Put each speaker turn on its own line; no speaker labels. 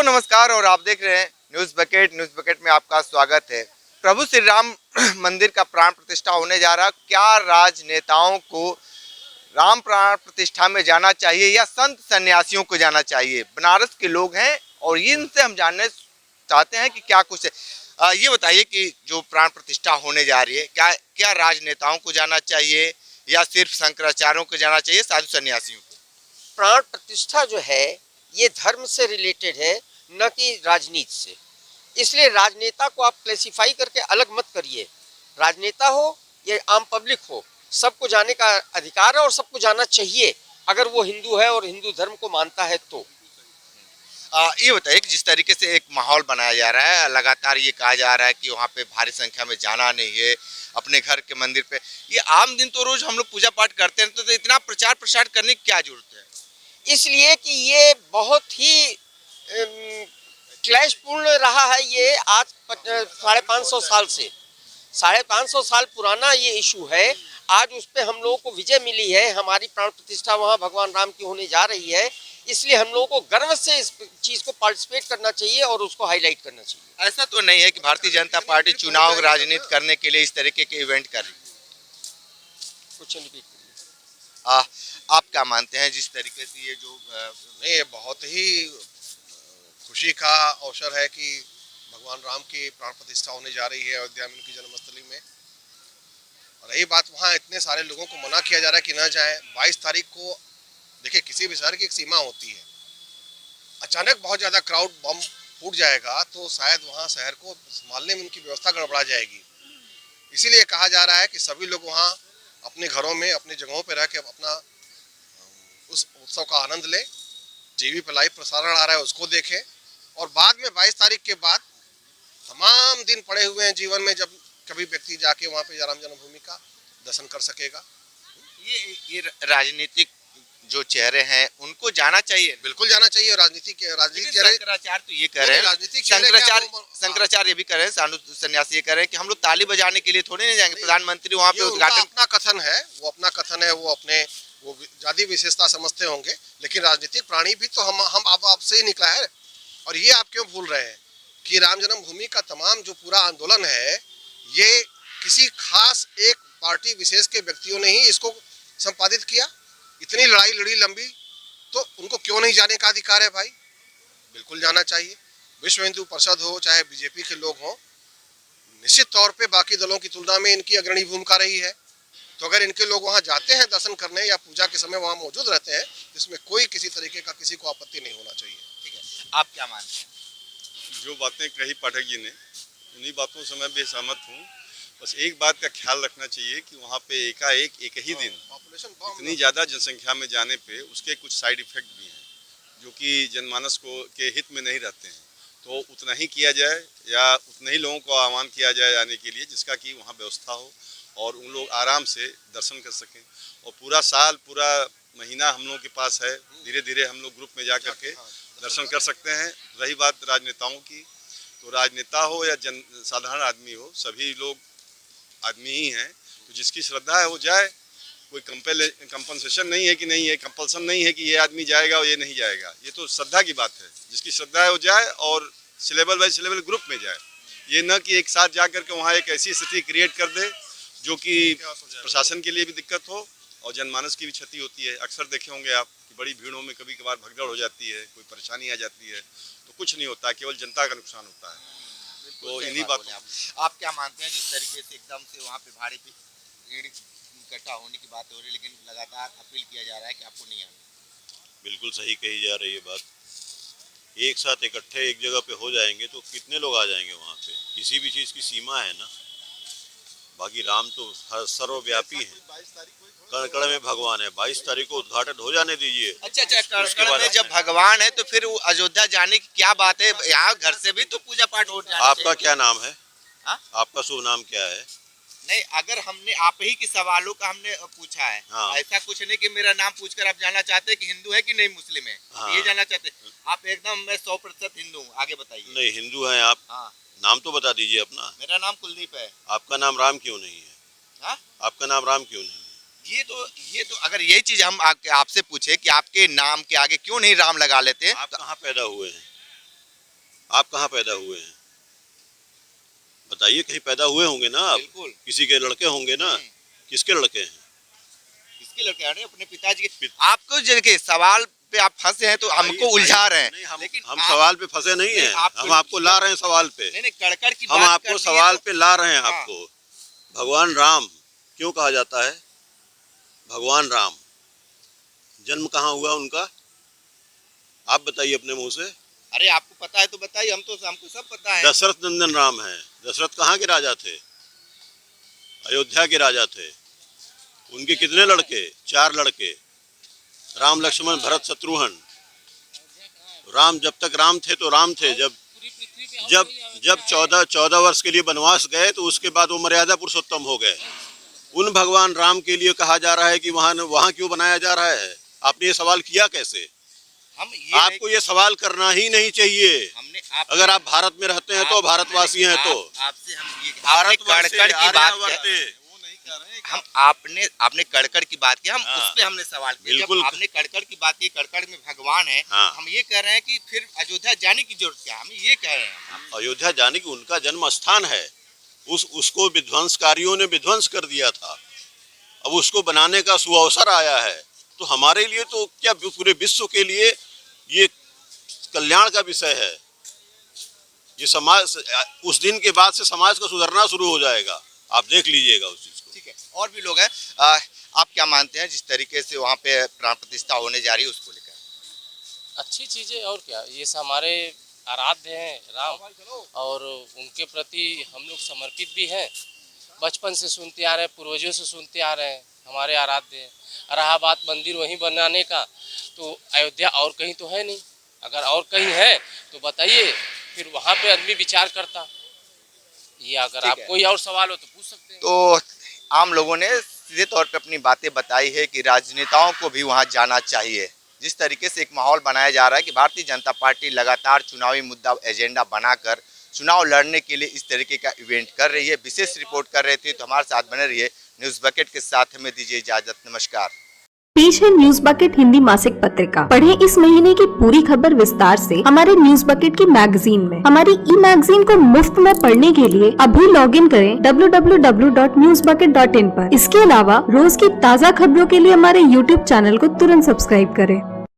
नमस्कार और आप देख रहे हैं न्यूज़ बकेट। न्यूज़ बकेट में आपका स्वागत है। प्रभु श्री राम मंदिर का प्राण प्रतिष्ठा होने जा रहा। क्या राजनेताओं को राम प्राण प्रतिष्ठा में जाना चाहिए या संत सन्यासियों को जाना चाहिए? बनारस के लोग हैं और इनसे हम जानने चाहते हैं कि क्या कुछ है। ये बताइए कि जो प्राण प्रतिष्ठा होने जा रही है, क्या राजनेताओं को जाना चाहिए या सिर्फ शंकराचार्यों को जाना चाहिए, साधु सन्यासियों को?
प्राण प्रतिष्ठा जो है ये धर्म से रिलेटेड है, न कि राजनीति से। इसलिए राजनेता को आप क्लासिफाई करके अलग मत करिए। राजनेता हो या आम पब्लिक हो, सबको जाने का अधिकार है और सबको जाना चाहिए, अगर वो हिंदू है और हिंदू धर्म को मानता है तो।
ये बताइए कि जिस तरीके से एक माहौल बनाया जा रहा है, लगातार ये कहा जा रहा है कि वहाँ पे भारी संख्या में जाना नहीं है, अपने घर के मंदिर पे। ये आम दिन तो रोज हम लोग पूजा पाठ करते हैं, तो इतना प्रचार प्रसार करने की क्या जरूरत है?
इसलिए कि ये बहुत ही क्लेशपूर्ण रहा है। ये आज 550 साल से 550 साल पुराना ये इशू है। आज उस पर हम लोगों को विजय मिली है। हमारी प्राण प्रतिष्ठा वहाँ भगवान राम की होने जा रही है। इसलिए हम लोगों को गर्व से इस चीज को पार्टिसिपेट करना चाहिए और उसको हाईलाइट करना चाहिए।
ऐसा तो नहीं है कि भारतीय जनता पार्टी चुनाव राजनीति करने के लिए इस तरीके के इवेंट कर रही है?
कुछ रिपीट करिए।
आप क्या मानते हैं जिस तरीके से ये जो
नहीं, ये बहुत ही खुशी का अवसर है कि भगवान राम की प्राण प्रतिष्ठा होने जा रही है अयोध्या में, उनकी जन्मस्थली में। और रही बात, वहाँ इतने सारे लोगों को मना किया जा रहा है कि ना जाए। 22 तारीख को देखिए, किसी भी शहर की एक सीमा होती है। अचानक बहुत ज़्यादा क्राउड बम फूट जाएगा तो शायद वहाँ शहर को संभालने में उनकी व्यवस्था गड़बड़ा जाएगी। इसीलिए कहा जा रहा है कि सभी लोग वहाँ अपने घरों में, अपनी जगहों पर रह के अपना उस उत्सव का आनंद लें। टीवी पर लाइव प्रसारण आ रहा है, उसको देखें। और बाद में 22 तारीख के बाद तमाम दिन पड़े हुए हैं जीवन में, जब कभी व्यक्ति जाके वहाँ पे राम जन्मभूमि का दर्शन कर सकेगा।
ये राजनीतिक जो चेहरे हैं उनको जाना चाहिए।
बिल्कुल जाना चाहिए। राजनीतिक
शंकराचार्य तो ये कह रहे हैं, शंकराचार्य ये भी कह रहे हैं, साधु सन्यासी ये कह रहे हैं कि हम लोग ताली बजाने के लिए थोड़े नहीं जाएंगे। प्रधानमंत्री वहाँ पे उद्घाटन,
अपना कथन है, वो अपना कथन है, वो अपने वो जाति विशेषता समझते होंगे, लेकिन राजनीतिक प्राणी भी तो हम आपसे ही निकला है। और ये आप क्यों भूल रहे हैं कि राम जन्मभूमि का तमाम जो पूरा आंदोलन है, ये किसी खास एक पार्टी विशेष के व्यक्तियों ने ही इसको संपादित किया। इतनी लड़ाई लड़ी लंबी, तो उनको क्यों नहीं जाने का अधिकार है भाई? बिल्कुल जाना चाहिए। विश्व हिंदू परिषद हो चाहे बीजेपी के लोग हों, निश्चित तौर पे बाकी दलों की तुलना में इनकी अग्रणी भूमिका रही है। तो अगर इनके लोग वहाँ जाते हैं दर्शन करने या पूजा के समय वहाँ मौजूद रहते हैं, इसमें कोई किसी तरीके का किसी को आपत्ति नहीं होना चाहिए।
ठीक है, आप क्या मानते हैं?
जो बातें कही पाठक जी ने, उन्हीं बातों से मैं भी सहमत हूँ। बस एक बात का ख्याल रखना चाहिए कि वहाँ पे एकाएक एक ही दिन इतनी ज़्यादा जनसंख्या में जाने पे उसके कुछ साइड इफ़ेक्ट भी हैं जो कि जनमानस को के हित में नहीं रहते हैं। तो उतना ही किया जाए या उतने ही लोगों को आह्वान किया जाए आने के लिए, जिसका कि वहाँ व्यवस्था हो और उन लोग आराम से दर्शन कर सकें। और पूरा साल, पूरा महीना हम लोगों के पास है, धीरे धीरे हम लोग ग्रुप में जा कर के दर्शन कर सकते हैं। रही बात राजनेताओं की, तो राजनेता हो या साधारण आदमी हो, सभी लोग आदमी ही हैं। तो जिसकी श्रद्धा है वो जाए। कोई कंपनसेशन नहीं है कि नहीं है, कंपल्सन नहीं है कि ये आदमी जाएगा और ये नहीं जाएगा। ये तो श्रद्धा की बात है। जिसकी श्रद्धा है वो जाए और सिलेबल बाई सिलेबल ग्रुप में जाए। ये न कि एक साथ जा कर के वहाँ एक ऐसी स्थिति क्रिएट कर दे जो कि प्रशासन के लिए भी दिक्कत हो और जनमानस की भी क्षति होती है। अक्सर देखे होंगे आप कि बड़ी भीड़ों में कभी कभार भगदड़ हो जाती है, कोई परेशानी आ जाती है, तो कुछ नहीं होता, केवल जनता का नुकसान होता है। तो इन्हीं बातों
आप क्या मानते हैं जिस तरीके से एकदम से वहाँ पे भारी भीड़ इकट्ठा होने की बात हो रही है, लेकिन लगातार अपील किया जा रहा है कि आपको नहीं आना?
बिल्कुल सही कही जा रही है बात। एक साथ इकट्ठे एक जगह पे हो जाएंगे तो कितने लोग आ जाएंगे वहाँ पे? किसी भी चीज़ की सीमा है ना। बाकी राम तो सर्वव्यापी है, कण में भगवान है। 22 तारीख को उद्घाटन हो जाने दीजिए।
अच्छा, कण में जब भगवान है तो फिर अयोध्या जाने की क्या बात है? यहाँ घर से भी तो पूजा पाठ हो जाना।
आपका क्या नाम है?
हा?
आपका शुभ नाम क्या है?
नहीं, अगर हमने आप ही के सवालों का हमने पूछा है।
हाँ।
ऐसा कुछ नहीं कि मेरा नाम पूछकर आप जानना चाहते हैं कि हिंदू है कि नहीं मुस्लिम है।
हाँ।
ये जानना चाहते हैं आप? एकदम मैं 100% हिंदू हूँ। आगे बताइए।
नहीं, हिंदू हैं आप?
हाँ।
नाम तो बता दीजिए अपना।
मेरा नाम कुलदीप है।
आपका नाम राम क्यों नहीं है?
हाँ?
आपका नाम राम क्यों नहीं है?
ये तो अगर यही चीज हम आपसे पूछे कि आपके नाम के आगे क्यों नहीं राम लगा लेते हैं?
आप कहाँ पैदा हुए हैं? आप कहाँ पैदा हुए हैं? बताइए, कहीं पैदा हुए होंगे ना आप?
बिल्कुल।
किसी के लड़के होंगे ना? किसके लड़के हैं?
किसके लड़के हैं? अपने पिताजी के। आपको देखिए सवाल पे आप फंसे हैं तो हमको उलझा रहे हैं।
नहीं,
लेकिन
हम
आप-
सवाल पे फंसे नहीं हैं, हम आपको ला रहे हैं सवाल पे।
नहीं कड़कड़ की
हम
बात
आपको
कर दी
सवाल
है तो-
पे ला रहे हैं
हाँ।
आपको। भगवान राम क्यों कहा जाता है? भगवान राम जन्म कहाँ हुआ उनका? आप बताइए अपने मुंह से।
अरे आपको पता है तो बताइए, हमको सब पता है।
दशरथ नंदन राम है। दशरथ कहाँ के राजा थे? अयोध्या के राजा थे। उनके कितने लड़के? 4 लड़के, राम लक्ष्मण भरत शत्रुघ्न। राम जब तक राम थे तो राम थे। जब 14 वर्ष के लिए वनवास गए तो उसके बाद वो मर्यादा पुरुषोत्तम हो गए। उन भगवान राम के लिए कहा जा रहा है कि वहाँ क्यों बनाया जा रहा है? आपने ये सवाल किया कैसे? आपको ये सवाल करना ही नहीं चाहिए। अगर आप भारत में रहते हैं तो भारतवासी हैं तो
आपसे हम ये कड़कड़ की बात हम आपने कड़कड़ की बात की, हम
हाँ।
उस पे हमने सवाल किया।
बिल्कुल।
जब आपने कड़कड़ की बात की, कड़कड़ में भगवान है,
हाँ।
हम ये कह रहे हैं कि फिर अयोध्या जाने की जरूरत क्या है? हम ये कह रहे हैं।
अयोध्या जाने की उनका जन्म स्थान है। उसको विध्वंसकारियों ने विध्वंस कर दिया था। अब उसको बनाने का सुअवसर आया है तो हमारे लिए तो क्या पूरे विश्व के लिए ये कल्याण का विषय है। ये समाज उस दिन के बाद से समाज का सुधरना शुरू हो जाएगा। आप देख लीजिएगा उस चीज को।
ठीक है, और भी लोग हैं। आप क्या मानते हैं जिस तरीके से वहाँ पे प्राण प्रतिष्ठा होने जा रही है उसको लेकर?
अच्छी चीज़ है और क्या, ये सब हमारे आराध्य हैं राम, और उनके प्रति हम लोग समर्पित भी हैं। बचपन से सुनते आ रहे हैं, पूर्वजों से सुनते आ रहे हैं, हमारे आराध्य हैं। रहा बात मंदिर वहीं बनाने का, तो अयोध्या और कहीं तो है नहीं। अगर और कहीं है तो बताइए, फिर वहाँ पे आदमी विचार करता। ये अगर आप कोई और सवाल हो तो पूछ सकते हैं।
तो आम लोगों ने सीधे तौर पे अपनी बातें बताई है कि राजनेताओं को भी वहां जाना चाहिए। जिस तरीके से एक माहौल बनाया जा रहा है कि भारतीय जनता पार्टी लगातार चुनावी मुद्दा एजेंडा बनाकर चुनाव लड़ने के लिए इस तरीके का इवेंट कर रही है। विशेष रिपोर्ट कर रहे थे तो हमारे साथ बने रहिए। न्यूज़ बकेट के साथ हमें दीजिए इजाजत। नमस्कार।
पेश है न्यूज बकेट हिंदी मासिक पत्रिका। पढ़ें इस महीने की पूरी खबर विस्तार से हमारे न्यूज बकेट की मैगजीन में। हमारी ई मैगजीन को मुफ्त में पढ़ने के लिए अभी लॉगिन करें www.newsbucket.in पर। इसके अलावा रोज की ताज़ा खबरों के लिए हमारे YouTube चैनल को तुरंत सब्सक्राइब करें।